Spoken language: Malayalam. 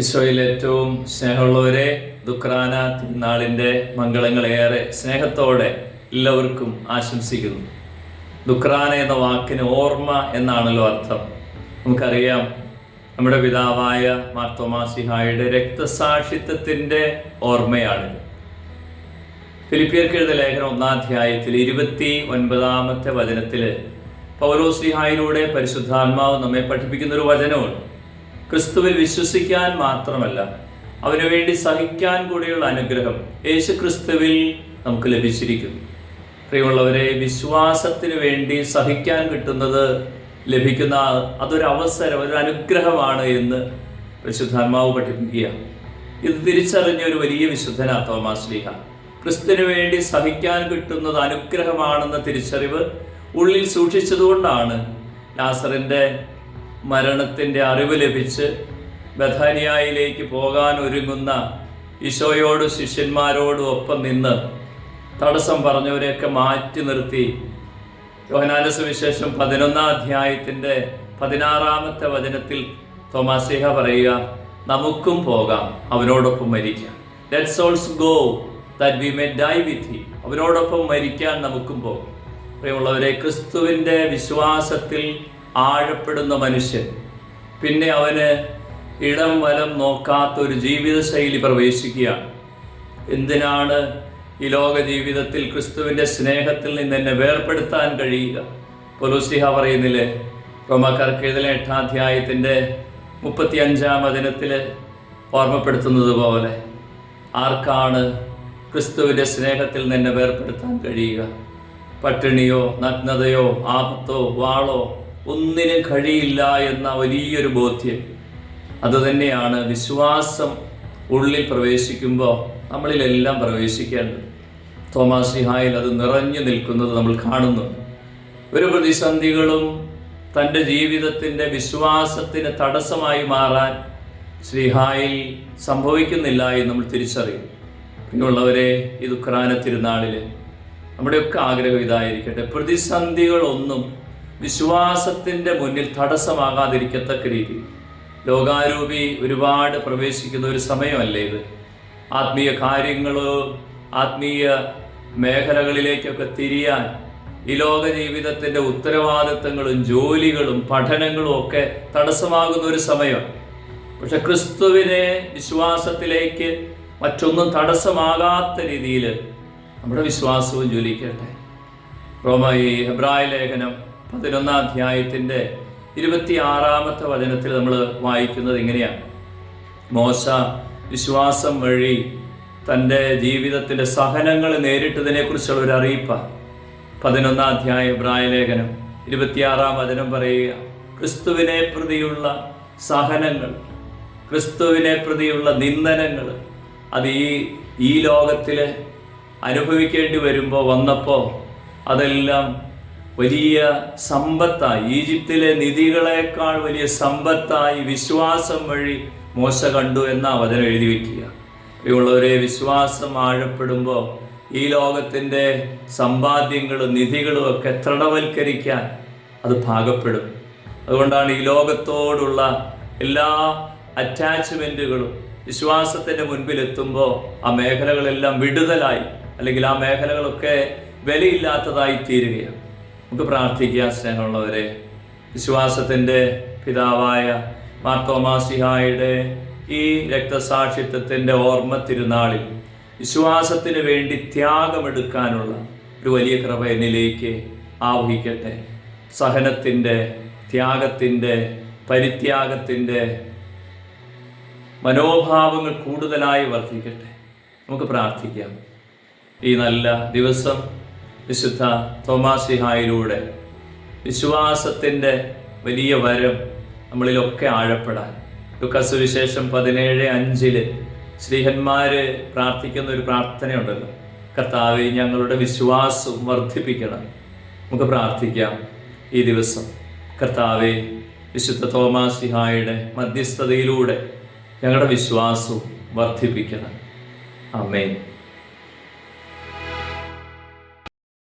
ഈശോയിൽ ഏറ്റവും സ്നേഹമുള്ളവരെ, ദുഃഖാന തിരുനാളിൻ്റെ മംഗളങ്ങളേറെ സ്നേഹത്തോടെ എല്ലാവർക്കും ആശംസിക്കുന്നു. ദുഃഖാന എന്ന വാക്കിന് ഓർമ്മ എന്നാണല്ലോ അർത്ഥം. നമുക്കറിയാം, നമ്മുടെ പിതാവായ മാർത്തോമാശ്ലീഹായുടെ രക്തസാക്ഷിത്വത്തിൻ്റെ ഓർമ്മയാണിത്. ഫിലിപ്പിയർക്ക് എഴുതിയ ലേഖനം 1-ാം അധ്യായത്തിൽ 29-ാമത്തെ വചനത്തിൽ പൗലോസ്ലീഹായിലൂടെ പരിശുദ്ധാത്മാവ് നമ്മെ പഠിപ്പിക്കുന്ന ഒരു വചനമുണ്ട്. ക്രിസ്തുവിൽ വിശ്വസിക്കാൻ മാത്രമല്ല, അവന് വേണ്ടി സഹിക്കാൻ കൂടിയുള്ള അനുഗ്രഹം യേശു ക്രിസ്തുവിൽ നമുക്ക് ലഭിച്ചിരിക്കുന്നു. പ്രിയമുള്ളവരെ, വിശ്വാസത്തിന് വേണ്ടി സഹിക്കാൻ കിട്ടുന്നത് ലഭിക്കുന്ന അതൊരു അവസരം, ഒരു അനുഗ്രഹമാണ് എന്ന് പരിശുദ്ധാത്മാവ് പഠിപ്പിക്കുക. ഇത് തിരിച്ചറിഞ്ഞ ഒരു വലിയ വിശുദ്ധനാണ് തോമാശ്ലീഹ. ക്രിസ്തുവിന് വേണ്ടി സഹിക്കാൻ കിട്ടുന്നത് അനുഗ്രഹമാണെന്ന തിരിച്ചറിവ് ഉള്ളിൽ സൂക്ഷിച്ചതുകൊണ്ടാണ് ലാസറിൻ്റെ മരണത്തിൻ്റെ അറിവ് ലഭിച്ച് ബഥാനിയായിലേക്ക് പോകാൻ ഒരുങ്ങുന്ന ഈശോയോട് ശിഷ്യന്മാരോടും ഒപ്പം നിന്ന് തടസ്സം പറഞ്ഞവരെയൊക്കെ മാറ്റി നിർത്തി യോഹന്നാന്റെ സുവിശേഷം 11-ാം അധ്യായത്തിൻ്റെ 16-ാമത്തെ വചനത്തിൽ തോമാശ്ലീഹ പറയുക, നമുക്കും പോകാം, അവനോടൊപ്പം മരിക്കാം. Let's also go that we may die with him. അവനോടൊപ്പം മരിക്കാൻ നമുക്കും പോകാം. പ്രിയമുള്ളവരെ, ക്രിസ്തുവിൻ്റെ വിശ്വാസത്തിൽ ആഴപ്പെടുന്ന മനുഷ്യൻ പിന്നെ അവന് ഇടം വലം നോക്കാത്തൊരു ജീവിതശൈലി പ്രവേശിക്കുകയാണ്. എന്തിനാണ് ഈ ലോക ജീവിതത്തിൽ ക്രിസ്തുവിൻ്റെ സ്നേഹത്തിൽ നിന്ന് എന്നെ വേർപെടുത്താൻ കഴിയുക? പൗലോസ്ലീഹ പറയുന്നില്ലേ, റോമാക്കാർക്ക് എഴുതിയ 8-ാം അധ്യായത്തിൻ്റെ 35-ാം വചനത്തിൽ ഓർമ്മപ്പെടുത്തുന്നത് പോലെ, ആർക്കാണ് ക്രിസ്തുവിൻ്റെ സ്നേഹത്തിൽ നിന്ന് എന്നെ വേർപെടുത്താൻ കഴിയുക? പട്ടിണിയോ നഗ്നതയോ ആപത്തോ വാളോ ഒന്നിനും കഴിയില്ല എന്ന വലിയൊരു ബോധ്യം. അതുതന്നെയാണ് വിശ്വാസം ഉള്ളിൽ പ്രവേശിക്കുമ്പോൾ നമ്മളിലെല്ലാം പ്രവേശിക്കേണ്ടത്. തോമാശ്ലീഹായിൽ അത് നിറഞ്ഞു നിൽക്കുന്നത് നമ്മൾ കാണുന്നുണ്ട്. ഒരു പ്രതിസന്ധികളും തൻ്റെ ജീവിതത്തിൻ്റെ വിശ്വാസത്തിന് തടസ്സമായി മാറാൻ ശ്ലീഹായിൽ സംഭവിക്കുന്നില്ല എന്ന് നമ്മൾ തിരിച്ചറിയും. പിന്നുള്ളവരെ, ഈ ദുഃഖാന തിരുനാളിൽ നമ്മുടെയൊക്കെ ആഗ്രഹം ഇതായിരിക്കട്ടെ, പ്രതിസന്ധികളൊന്നും വിശ്വാസത്തിൻ്റെ മുന്നിൽ തടസ്സമാകാതിരിക്കത്തക്ക രീതിയിൽ. ലോകാരൂപി ഒരുപാട് പ്രവേശിക്കുന്ന ഒരു സമയമല്ലേ ഇത്? ആത്മീയ കാര്യങ്ങളോ ആത്മീയ മേഖലകളിലേക്കൊക്കെ തിരിയാൻ ഈ ലോക ജീവിതത്തിൻ്റെ ഉത്തരവാദിത്തങ്ങളും ജോലികളും പഠനങ്ങളും ഒക്കെ തടസ്സമാകുന്ന ഒരു സമയം. പക്ഷെ ക്രിസ്തുവിനെ വിശ്വാസത്തിലേക്ക് മറ്റൊന്നും തടസ്സമാകാത്ത രീതിയിൽ നമ്മുടെ വിശ്വാസവും ജ്വലിക്കട്ടെ. ഹെബ്രായ ലേഖനം 11-ാം അധ്യായത്തിൻ്റെ 26-ാമത്തെ വചനത്തിൽ നമ്മൾ വായിക്കുന്നത് ഇങ്ങനെയാണ്. മോശ വിശ്വാസം വഴി തൻ്റെ ജീവിതത്തിൻ്റെ സഹനങ്ങൾ നേരിട്ടതിനെക്കുറിച്ചുള്ള ഒരു അറിയിപ്പാണ്. 11-ാം അധ്യായം ഹെബ്രായ ലേഖനം 26-ാം വചനം പറയുക, ക്രിസ്തുവിനെ പ്രതിയുള്ള സഹനങ്ങൾ, ക്രിസ്തുവിനെ പ്രതിയുള്ള നിന്ദനങ്ങൾ അത് ഈ ലോകത്തിൽ അനുഭവിക്കേണ്ടി വന്നപ്പോൾ അതെല്ലാം വലിയ സമ്പത്തായി, ഈജിപ്തിലെ നിധികളെക്കാൾ വലിയ സമ്പത്തായി വിശ്വാസം വഴി മോശ കണ്ടു എന്ന വചനം എഴുതി വയ്ക്കുക. ഇവയുള്ളവരെ, വിശ്വാസം ആഴപ്പെടുമ്പോൾ ഈ ലോകത്തിൻ്റെ സമ്പാദ്യങ്ങളും നിധികളും ഒക്കെ തൃണവൽക്കരിക്കാൻ അത് പാകപ്പെടും. അതുകൊണ്ടാണ് ഈ ലോകത്തോടുള്ള എല്ലാ അറ്റാച്ച്മെൻറ്റുകളും വിശ്വാസത്തിൻ്റെ മുൻപിലെത്തുമ്പോൾ ആ മേഖലകളെല്ലാം വിടുതലായി, അല്ലെങ്കിൽ ആ മേഖലകളൊക്കെ വിലയില്ലാത്തതായി തീരുകയാണ്. നമുക്ക് പ്രാർത്ഥിക്കുക. സ്നേഹമുള്ളവരെ, വിശ്വാസത്തിൻ്റെ പിതാവായ മാർത്തോമാശ്ലീഹായുടെ ഈ രക്തസാക്ഷിത്വത്തിൻ്റെ ഓർമ്മ തിരുനാളിൽ വിശ്വാസത്തിന് വേണ്ടി ത്യാഗമെടുക്കാനുള്ള ഒരു വലിയ കൃപ എന്നിലേക്ക് ആവഹിക്കട്ടെ. സഹനത്തിൻ്റെ, ത്യാഗത്തിൻ്റെ, പരിത്യാഗത്തിൻ്റെ മനോഭാവങ്ങൾ കൂടുതലായി വർദ്ധിക്കട്ടെ. നമുക്ക് പ്രാർത്ഥിക്കാം. ഈ നല്ല ദിവസം വിശുദ്ധ തോമാശ്ലീഹായിലൂടെ വിശ്വാസത്തിൻ്റെ വലിയ വരം നമ്മളിലൊക്കെ ആഴപ്പെടാൻ ലൂക്കാസുവിശേഷം 17:5 ശ്രീഹന്മാർ പ്രാർത്ഥിക്കുന്ന ഒരു പ്രാർത്ഥനയുണ്ടല്ലോ, കർത്താവേ ഞങ്ങളുടെ വിശ്വാസം വർദ്ധിപ്പിക്കണം. നമുക്ക് പ്രാർത്ഥിക്കാം ഈ ദിവസം. കർത്താവേ, വിശുദ്ധ തോമാശ്ലീഹായുടെ മധ്യസ്ഥതയിലൂടെ ഞങ്ങളുടെ വിശ്വാസവും വർദ്ധിപ്പിക്കണം. ആമേൻ.